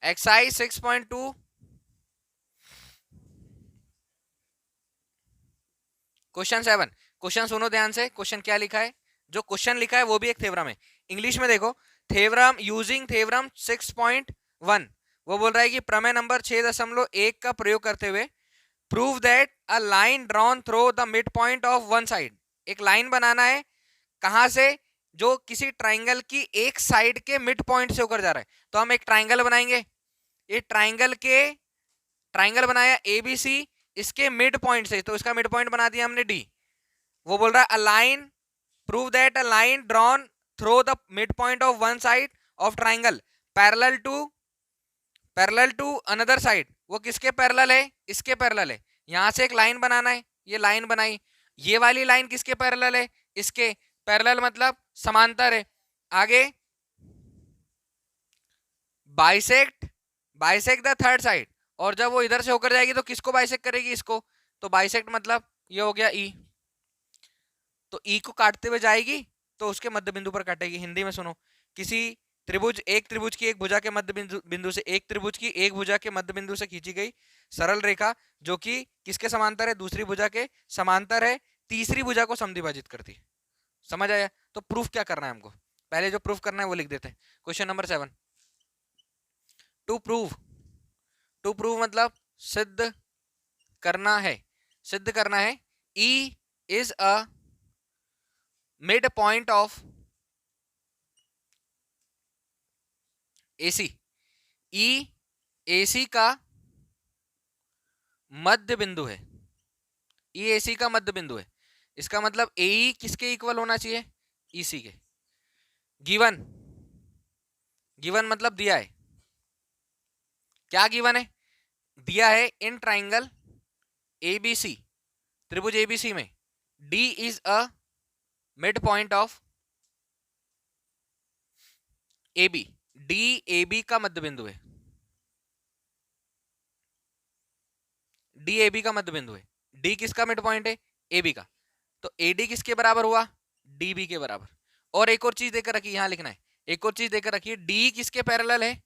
Exercise 6.2 question 7। Question सुनो ध्यान से, क्वेश्चन क्या लिखा है, जो क्वेश्चन लिखा है वो भी एक थ्योरम है। इंग्लिश में देखो, थ्योरम यूजिंग थ्योरम 6.1, वो बोल रहा है कि प्रमेय नंबर 6.1 का प्रयोग करते हुए prove that a line drawn through the mid point of one side. एक लाइन बनाना है, कहां से, जो किसी ट्राइंगल की एक साइड के मिड पॉइंट से होकर जा रहा है। तो हम एक ट्राइंगल बनाएंगे, ये ट्राइंगल बनाया एबीसी, इसके मिड पॉइंट से, तो इसका मिड पॉइंट बना दिया हमने डी। वो बोल रहा है a line, prove that a line drawn through the mid point of one side of triangle parallel to another side. वो किसके पैरेलल है, इसके पैरेलल है। यहां से एक लाइन बनाना है, ये लाइन बनाई, ये वाली लाइन किसके पैरेलल है, इसके पैरेलल मतलब समांतर है। आगे बाइसेक्ट द थर्ड साइड, और जब वो इधर से होकर जाएगी तो किसको बाइसेक्ट करेगी, इसको। तो बाइसेक्ट मतलब ये हो गया ई, तो ई को काटते हुए जाएगी तो उसके मध्य बिंदु पर काटेगी। हिंदी में सुनो, किसी एक त्रिभुज की एक भुजा के मध्य बिंदु से, एक त्रिभुज की एक भुजा के मध्य बिंदु से खींची गई सरल रेखा जो कि किसके समांतर है, दूसरी भुजा के समांतर है, तीसरी भुजा को समद्विभाजित करती है। समझ आया। तो प्रूफ क्या करना है हमको, पहले जो प्रूफ करना है वो लिख देते हैं। क्वेश्चन नंबर 7, टू प्रूव मतलब सिद्ध करना है, सिद्ध करना है। ई is a mid point of AC, E AC का मध्य बिंदु है, ई एसी का मध्य बिंदु है। इसका मतलब ए किसके इक्वल होना चाहिए, ईसी के। गिवन, गिवन मतलब दिया है, क्या गिवन है, दिया है इन ट्राइंगल एबीसी, त्रिभुज एबीसी में D is a mid point of AB, D AB का मध्य बिंदु है, डी एबी का मध्य बिंदु है। डी किसका मिड पॉइंट है, एबी का। तो एडी किसके बराबर हुआ, डीबी के बराबर। और एक और चीज देकर रखी, यहां लिखना है, एक और चीज देकर रखिए, डी किसके पैरेलल है,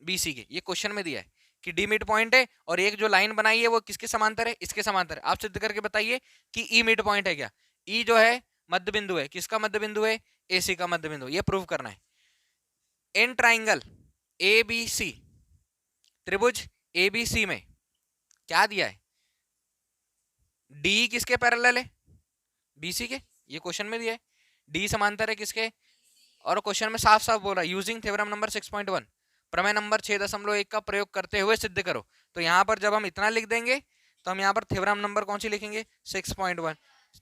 बीसी के। ये क्वेश्चन में दिया है कि डी मिड पॉइंट है, और एक जो लाइन बनाई है वो किसके समांतर है, इसके समांतर है। आप सिद्ध करके बताइए कि ई मिड पॉइंट है क्या। ई जो है मध्य बिंदु है, किसका मध्य बिंदु है, एसी का मध्य बिंदु। ये प्रूव करना है। इन ट्राइंगल एबीसी, त्रिभुज एबीसी में क्या दिया है, डी किसके पैरेलल है, बीसी के। ये क्वेश्चन में दिया है, डी समांतर है किसके, और क्वेश्चन में साफ साफ बोला यूजिंग थ्योरम नंबर 6.1, प्रमेय नंबर 6.1 का प्रयोग करते हुए सिद्ध करो। तो यहाँ पर जब हम इतना लिख देंगे तो हम यहाँ पर थ्योरम नंबर कौन सी लिखेंगे, 6.1,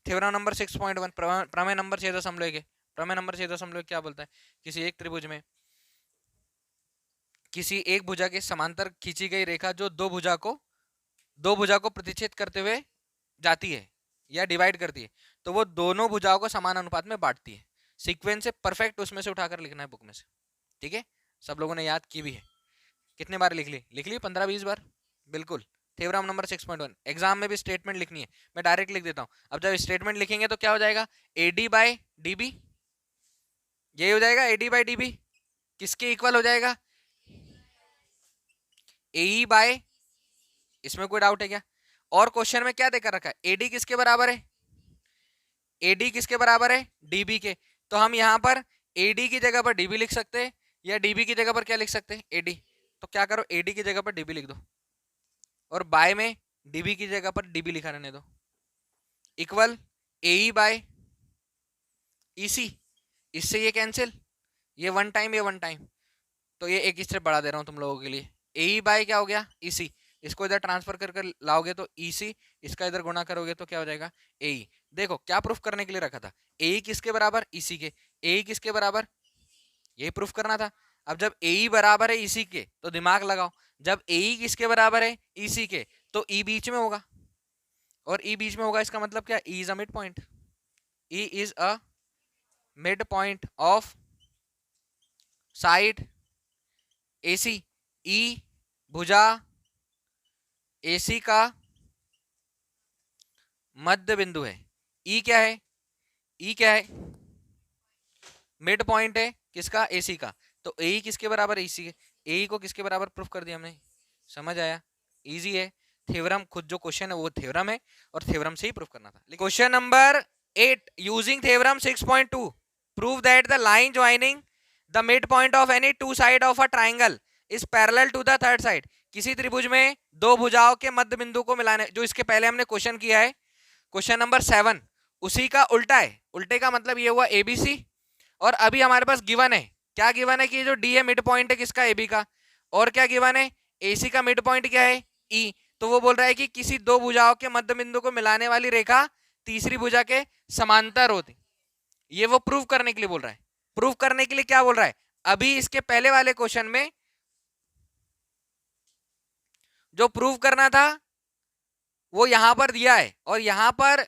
थ्योरम नंबर 6.1, प्रमेय नंबर 6.1। प्रमेय नंबर 6.1 क्या बोलता है, किसी एक त्रिभुज में किसी एक भुजा के समांतर खींची गई रेखा जो दो भुजा को प्रतिच्छेद करते हुए जाती है या डिवाइड करती है, तो वो दोनों भुजाओं को समान अनुपात में बांटती है। सीक्वेंस से परफेक्ट उसमें से उठाकर लिखना है बुक में से, ठीक है। सब लोगों ने याद की भी है, कितने बार लिख ली 15-20 बार, बिल्कुल। थ्योरम नंबर 6.1 एग्जाम में भी स्टेटमेंट लिखनी है, मैं डायरेक्ट लिख देता हूं। अब जब स्टेटमेंट लिखेंगे तो क्या हो जाएगा, एडी बाय डीबी, यही हो जाएगा। एडी बाय डीबी किसके इक्वल हो जाएगा, एई बाय, इसमें कोई डाउट है क्या। और क्वेश्चन में क्या देकर रखा है, एडी किसके बराबर है, एडी किसके बराबर है, डीबी के। तो हम यहां पर एडी की जगह पर डीबी लिख सकते हैं, या डीबी की जगह पर क्या लिख सकते हैं, एडी। तो क्या करो, एडी की जगह पर डीबी लिख दो, और बाय में डीबी की जगह पर डीबी लिखा रहने दो, इक्वल एई बाय ईसी। इससे ये कैंसिल, ये वन टाइम, ये वन टाइम, तो ये एक स्टेप बढ़ा दे रहा हूं तुम लोगों के लिए। एई बाय क्या हो गया, ईसी, इसको इधर ट्रांसफर कर कर लाओगे तो ईसी, इसका इधर गुणा करोगे तो क्या हो जाएगा, एई। देखो क्या प्रूफ करने के लिए रखा था, एई किसके बराबर, ईसी के। एई किसके बराबर, यही प्रूफ करना था। अब जब एई बराबर है ईसी के तो दिमाग लगाओ, जब एई किसके बराबर है, ईसी के, तो ई बीच में होगा, और ई बीच में होगा इसका मतलब क्या, E is a mid point, E is a mid point of side AC. E भुजा एसी का मध्य बिंदु है। ई क्या है, ई क्या है, मिड पॉइंट है किसका, एसी का। तो ए किसके बराबर है, ईसी के। ए को किसके बराबर प्रूफ कर दिया हमने, समझ आया, इजी है। थ्योरम खुद जो क्वेश्चन है वो थ्योरम है और थ्योरम से ही प्रूफ करना था। Question number 8, using theorem 6.2 prove that the line joining the mid point of any two side of a triangle is parallel to the third side. किसी त्रिभुज में दो भुजाओं के मध्य बिंदु को मिलाने, जो इसके पहले हमने क्वेश्चन किया है क्वेश्चन नंबर 7, उसी का उल्टा है। उल्टे का मतलब ये हुआ एबीसी, और अभी हमारे पास गिवन है, क्या गिवन है कि जो डी है मिड पॉइंट है किसका, एबी का, और क्या गिवन है, एसी का मिड पॉइंट क्या है, ई। तो वो बोल रहा है कि किसी दो भुजाओं के मध्य बिंदु को मिलाने वाली रेखा तीसरी भुजा के समांतर होती, ये वो प्रूव करने के लिए बोल रहा है। प्रूव करने के लिए क्या बोल रहा है, अभी इसके पहले वाले क्वेश्चन में जो प्रूव करना था वो यहां पर दिया है, और यहां पर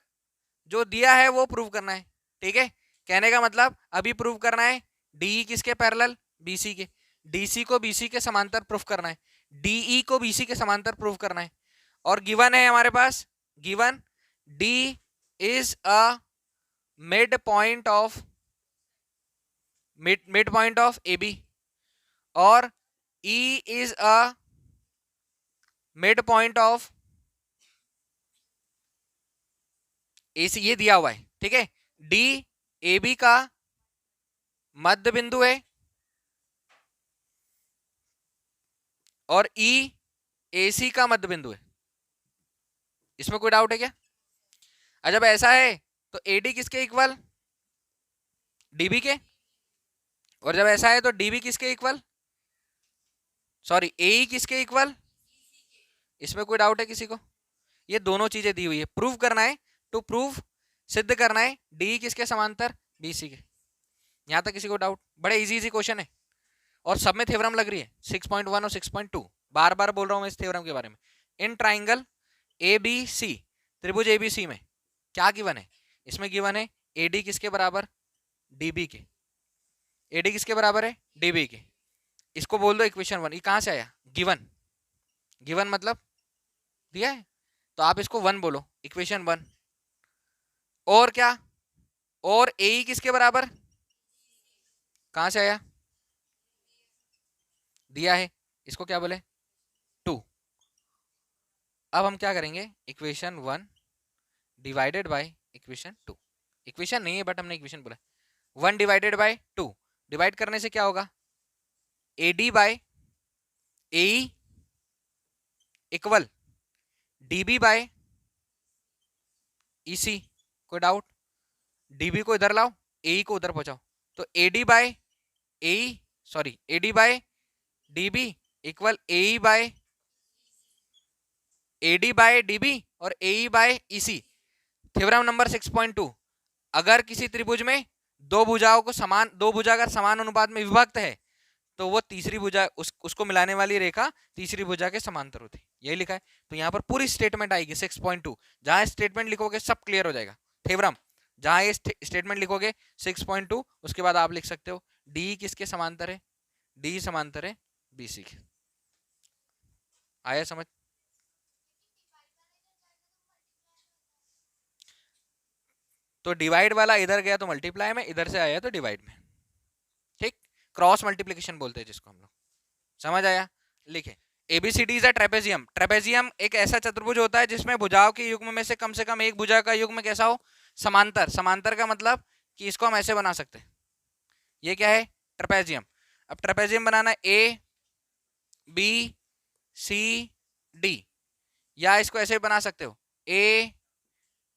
जो दिया है वो प्रूव करना है। ठीक है, कहने का मतलब अभी प्रूव करना है डी किसके पैरेलल, बीसी के, डीसी को बीसी के समांतर प्रूफ करना है, डीई को बीसी के समांतर प्रूफ करना है। और गिवन है हमारे पास, given D is a mid point of mid point of AB, और E is a mid point of AC, ये दिया हुआ है। ठीक है, डी ए बी का मध्य बिंदु है और ई ए सी का मध्य बिंदु है। इसमें कोई डाउट है क्या? जब ऐसा है तो एडी किसके इक्वल, डीबी के, और जब ऐसा है तो डीबी किसके इक्वल, सॉरी ए किसके इक्वल, इसमें कोई डाउट है किसी को? ये दोनों चीजें दी हुई है, प्रूव करना है, टू प्रूव, सिद्ध करना है डी किसके समांतर, बीसी के। यहां तक किसी को डाउट? बड़े इजी इजी क्वेश्चन है और सब में थ्योरम लग रही है, 6.1 और 6.2, बार बार बोल रहा हूं मैं इस थ्योरम के बारे में। इन ट्राइंगल ए बी सी, त्रिभुज एबीसी में क्या गिवन है, इसमें गिवन है एडी किसके बराबर, डीबी के, एडी किसके बराबर है, डीबी के। इसको बोल दो इक्वेशन 1, ये कहां से आया, गिवन, गिवन मतलब दिया है, तो आप इसको 1 बोलो, इक्वेशन 1। और क्या, और ए किसके बराबर, कहां से आया, दिया है, इसको क्या बोले, 2। अब हम क्या करेंगे, equation 1 divided by equation 2, equation नहीं है बट हमने इक्वेशन बोला, 1 डिवाइडेड बाय 2, डिवाइड करने से क्या होगा, AD by A equal DB by EC. कोई डाउट? डीबी को इधर लाओ, ए को उधर पहुंचाओ, तो AD by A, sorry AD by DB equal A by AD by DB और A by EC. Theorem number 6.2, अगर किसी त्रिभुज में दो भुजाओं को समान, दो भुजा अगर समान अनुपात में विभक्त है तो वो तीसरी भुजा, उसको मिलाने वाली रेखा तीसरी भुजा के समांतर होती है, यही लिखा है। तो यहाँ पर पूरी स्टेटमेंट आएगी 6.2, जहां स्टेटमेंट लिखोगे सब क्लियर हो जाएगा। थ्योरम जहां ये स्टेटमेंट लिखोगे 6.2, उसके बाद आप लिख सकते हो डी किसके समांतर है, डी समांतर है बीसी के। आया समझ? तो डिवाइड वाला इधर गया तो मल्टीप्लाई में, इधर से आया तो डिवाइड में। ठीक, क्रॉस मल्टीप्लीकेशन बोलते हैं जिसको हम लोग, समझ आया? लिखे, ABCD is a trapezium. Trapezium एक ऐसा चतुर्भुज होता है जिसमें भुजाओं के युग्म में से कम एक भुजा का युग्म कैसा हो, समांतर। समांतर का मतलब कि इसको हम ऐसे बना सकते हैं, ये क्या है, ट्रेपेजियम। अब ट्रेपेजियम बनाना है ए बी सी डी, या इसको ऐसे भी बना सकते हो ए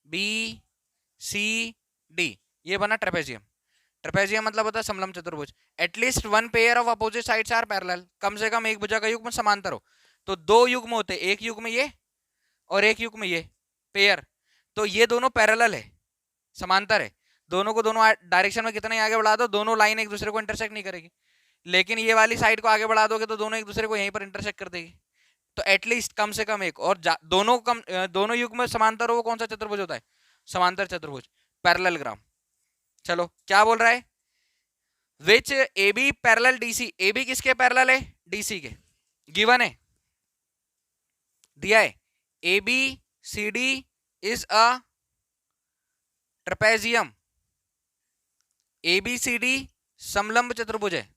बी सी डी, ये बना ट्रेपेजियम। ट्रेपेजियम मतलब होता है समलंब चतुर्भुज। At least one pair of opposite sides are parallel, कम से कम एक भुजा का युग्म समांतर हो। तो दो युग्म होते, एक युग्म ये और एक युग्म ये, पेयर। तो ये दोनों पैरेलल है, समांतर है, दोनों को दोनों डायरेक्शन में कितना ही आगे बढ़ा दो, दोनों लाइन एक दूसरे को इंटरसेक्ट नहीं करेगी। लेकिन ये वाली साइड को आगे बढ़ा दोगे तो दोनों एक दूसरे को यहीं पर इंटरसेक्ट कर देगी। तो एटलीस्ट कम से कम एक, और दोनों युग्म समांतर हो, वो कौन सा चतुर्भुज होता है, समांतर चतुर्भुज, पैरेललोग्राम। चलो क्या बोल रहा है, which A B parallel DC, A B किसके पैरेलल है, डीसी के, गिवन है, दिया है A B C D is a trapezium, A B C D समलंब चतुर्भुज है।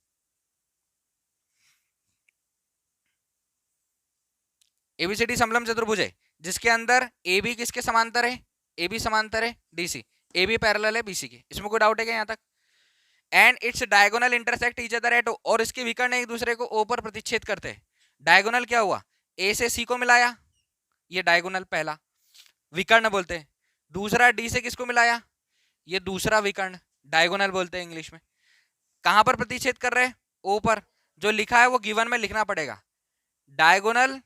एबीसीडी समलंब चतुर्भुज है जिसके अंदर ए बी किसके समांतर है, ए बी समांतर है डीसी, ए बी पैरेलल है बीसी के, इसमें कोई डाउट है क्या यहाँ तक? And it's diagonal intersect each other at O, और इसके विकर्ण एक दूसरे को ओ पर प्रतिच्छेद करते हैं। डायगोनल क्या हुआ, ए से सी को मिलाया, ये डायगोनल पहला विकर्ण बोलते हैं। दूसरा डी से किसको मिलाया, ये दूसरा विकर्ण डायगोनल बोलते हैं इंग्लिश में। कहां पर प्रतिच्छेद कर रहे हैं, ओ पर। जो लिखा है वो गिवन में लिखना पड़ेगा, डायगोनल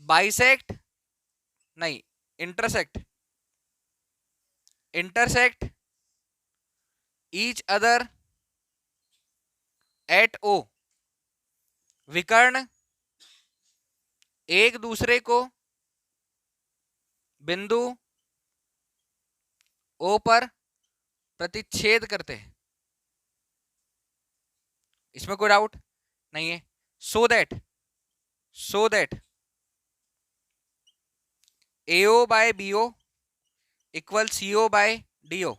बाइसेक्ट नहीं intersect, intersect each other at O, विकर्ण एक दूसरे को बिंदु ओ पर प्रतिच्छेद करते हैं। इसमें कोई डाउट नहीं है। So that AO by BO equal CO by DO,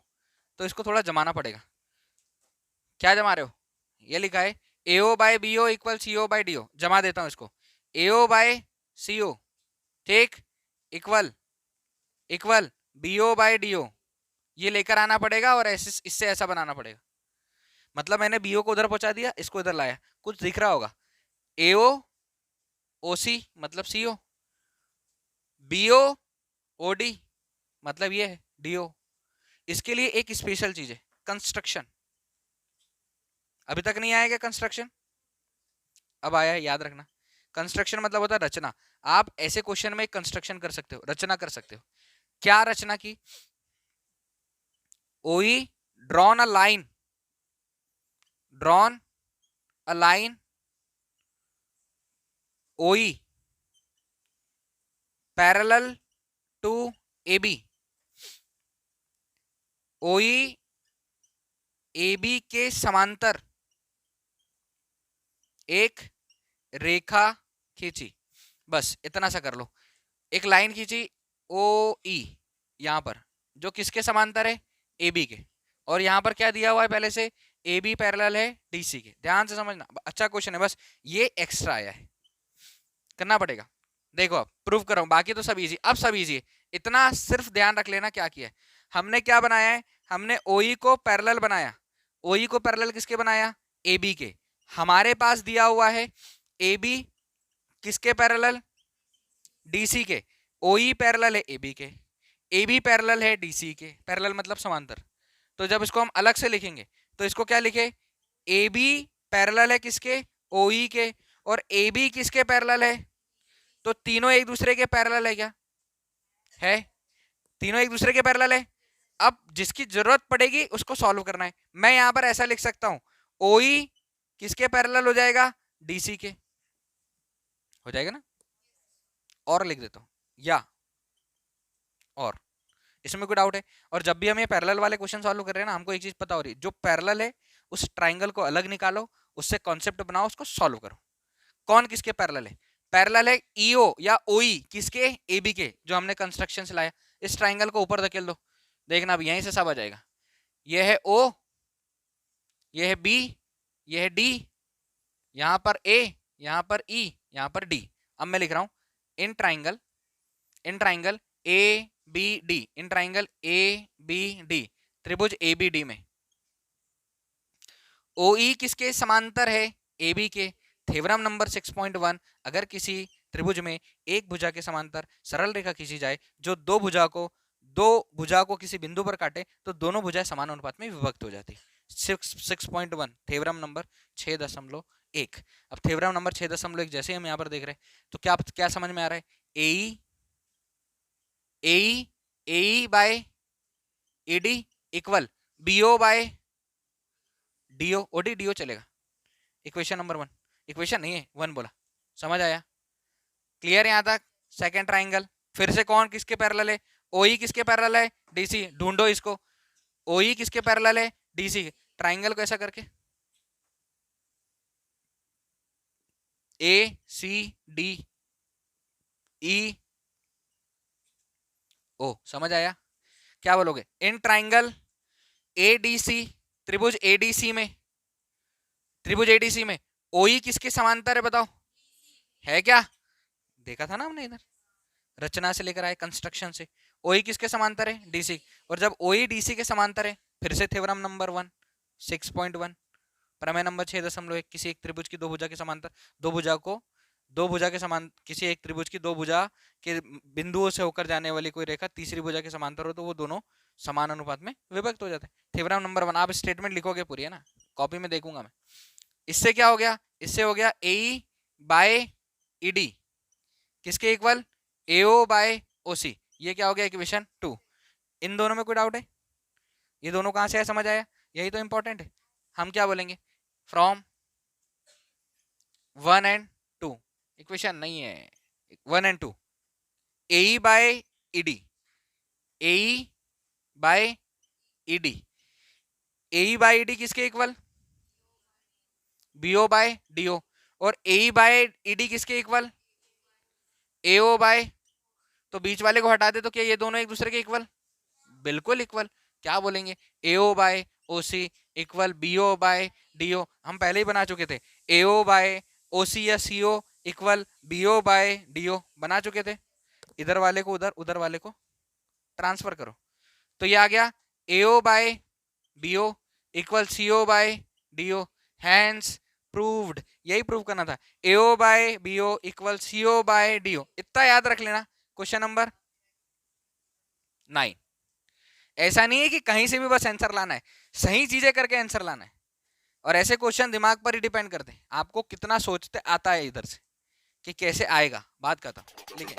तो इसको थोड़ा जमाना पड़ेगा। क्या जमा रहे हो, ये लिखा है AO by BO equal CO by DO, जमा देता हूं इसको, एओ बाय सीओ ठीक equal equal BO by DO, ये लेकर आना पड़ेगा और ऐसे इससे ऐसा बनाना पड़ेगा। मतलब मैंने बीओ को उधर पहुंचा दिया, इसको इधर लाया, कुछ दिख रहा होगा, एओ ओसी मतलब सीओ, बीओ ओडी मतलब ये है डीओ। इसके लिए एक स्पेशल चीज है कंस्ट्रक्शन, अभी तक नहीं आया क्या कंस्ट्रक्शन, अब आया है, याद रखना। कंस्ट्रक्शन मतलब होता है रचना। आप ऐसे क्वेश्चन में कंस्ट्रक्शन कर सकते हो, रचना कर सकते हो। क्या रचना की, ओई drawn a line, drawn a line ओई पैरेलल टू एबी, ओई एबी के समांतर एक रेखा खींची, बस इतना सा कर लो। एक लाइन खींची ओ ई यहां पर, जो किसके समांतर है, ए बी के, और यहां पर क्या दिया हुआ है पहले से, ए बी पैरेलल है डीसी के। ध्यान से समझना, अच्छा क्वेश्चन है, बस ये एक्स्ट्रा आया है, करना पड़ेगा। देखो अब प्रूफ कर रहा हूं, बाकी तो सब इजी, अब सब इजी है। इतना सिर्फ ध्यान रख लेना क्या किया है हमने, क्या बनाया है हमने, ओई को पैरेलल बनाया। ओई को पैरेलल किसके बनाया, ए बी के। हमारे पास दिया हुआ है ए बी किसके पैरेलल, डीसी के। ओई पैरेलल है एबी के, एबी पैरेलल है डीसी के, पैरेलल मतलब समांतर। तो जब इसको हम अलग से लिखेंगे तो इसको क्या लिखे, एबी पैरेलल है किसके, ओई के, और एबी किसके पैरेलल है, तो तीनों एक दूसरे के पैरेलल है, क्या है, तीनों एक दूसरे के पैरेलल है। अब जिसकी जरूरत पड़ेगी उसको सॉल्व करना है। मैं यहां पर ऐसा लिख सकता हूं, ओई किसके पैरेलल हो जाएगा, डीसी के हो जाएगा ना, और लिख देता हूं, या और, इसमें कोई डाउट है। और जब भी हम ये पैरेलल वाले क्वेश्चन सॉल्व कर रहे हैं ना, हमको एक चीज पता हो रही है, जो पैरेलल है उस ट्राइंगल को अलग निकालो, उससे कॉन्सेप्ट बनाओ, उसको सॉल्व करो। कौन किसके पैरेलल है, पैरेलल है ईओ या ओई किसके, एबी के, जो हमने कंस्ट्रक्शन से लाया। इस ट्राइंगल को ऊपर धकेल दो, देखना अब यहीं से सब आ जाएगा। ये है ओ, ये है बी, ये है डी, यहां पर ए, यहां पर ई, यहां पर डी। अब मैं लिख रहा हूं in triangle A B D, in triangle A B D, त्रिभुज ए बी डी में ओ ई किसके समांतर है, ए बी के। थ्योरम नंबर 6.1, अगर किसी त्रिभुज में एक भुजा के समांतर सरल रेखा खींची जाए जो दो भुजा को किसी बिंदु पर काटे तो दोनों भुजाएं समान अनुपात में विभक्त हो जाती। 6.1 थ्योरम नंबर 6.1। अब थ्योरम नंबर 6.1 जैसे हम यहाँ पर देख रहे हैं तो क्या क्या समझ में आ रहा है, A by A D equal BO by DO, OD DO चलेगा। इक्वेशन नंबर 1, इक्वेशन नहीं है 1 बोला, समझ आया, क्लियर यहां तक। सेकंड ट्राइंगल फिर से कौन किसके पैरेलल है, ओई किसके पैरेलल है, डीसी, ढूंढो इसको, ओई किसके पैरेलल है, डीसी। ट्राइंगल को ऐसा करके ए सी डी ई ओ, समझ आया, क्या बोलोगे, इन ट्राइंगल एडीसी, त्रिभुज एडीसी में ओई किसके समांतर है बताओ, है क्या, देखा था ना हमने इधर, रचना से लेकर आए कंस्ट्रक्शन से। ओई किसके समांतर है, डीसी। और जब ओई डीसी के समांतर है, फिर से थ्योरम नंबर 1 6.1, प्रमेय नंबर 6.1, किसी एक त्रिभुज की दो भुजा के समांतर, दो भुजा के समान, किसी एक त्रिभुज की दो भुजा के बिंदुओं से होकर जाने वाली कोई रेखा तीसरी भुजा के समांतर हो तो वो दोनों समान अनुपात में विभक्त हो जाते हैं। Theorem number 1। आप स्टेटमेंट लिखोगे पूरी, है ना, कॉपी में देखूंगा मैं। इससे क्या हो गया, इससे हो गया ए बाय ईडी किसके इक्वल, एओ बाय ओसी। ये क्या हो गया, इक्वेशन 2। इन दोनों में कोई डाउट है, ये दोनों कहां से है, समझ आया, यही तो इंपॉर्टेंट है। हम क्या बोलेंगे, फ्रॉम 1 एंड 2, इक्वेशन नहीं है, 1 and 2, A by ED, A by ED, A by ED किसके इक्वल, बीओ बाय डीओ। और ए बाय ईडी किसके इक्वल, एओ बाय, तो बीच वाले को हटा दे तो क्या ये दोनों एक दूसरे के इक्वल, बिल्कुल इक्वल। क्या बोलेंगे, AO by OC equal BO by DO, हम पहले ही बना चुके थे। एओ बाय ओसी या CO equal BO by DO, बना चुके थे। इधर वाले को उधर, उधर वाले को ट्रांसफर करो, तो ये आ गया AO by BO equal CO by DO, hence proved. यही प्रूव करना था, AO by BO equal CO by DO. इतना याद रख लेना। Question number 9। ऐसा नहीं है कि कहीं से भी बस आंसर लाना है, सही चीजें करके आंसर लाना है। और ऐसे क्वेश्चन दिमाग पर ही डिपेंड करते हैं, आपको कितना सोचते आता है इधर से कि कैसे आएगा, बात करता हूं, ठीक है।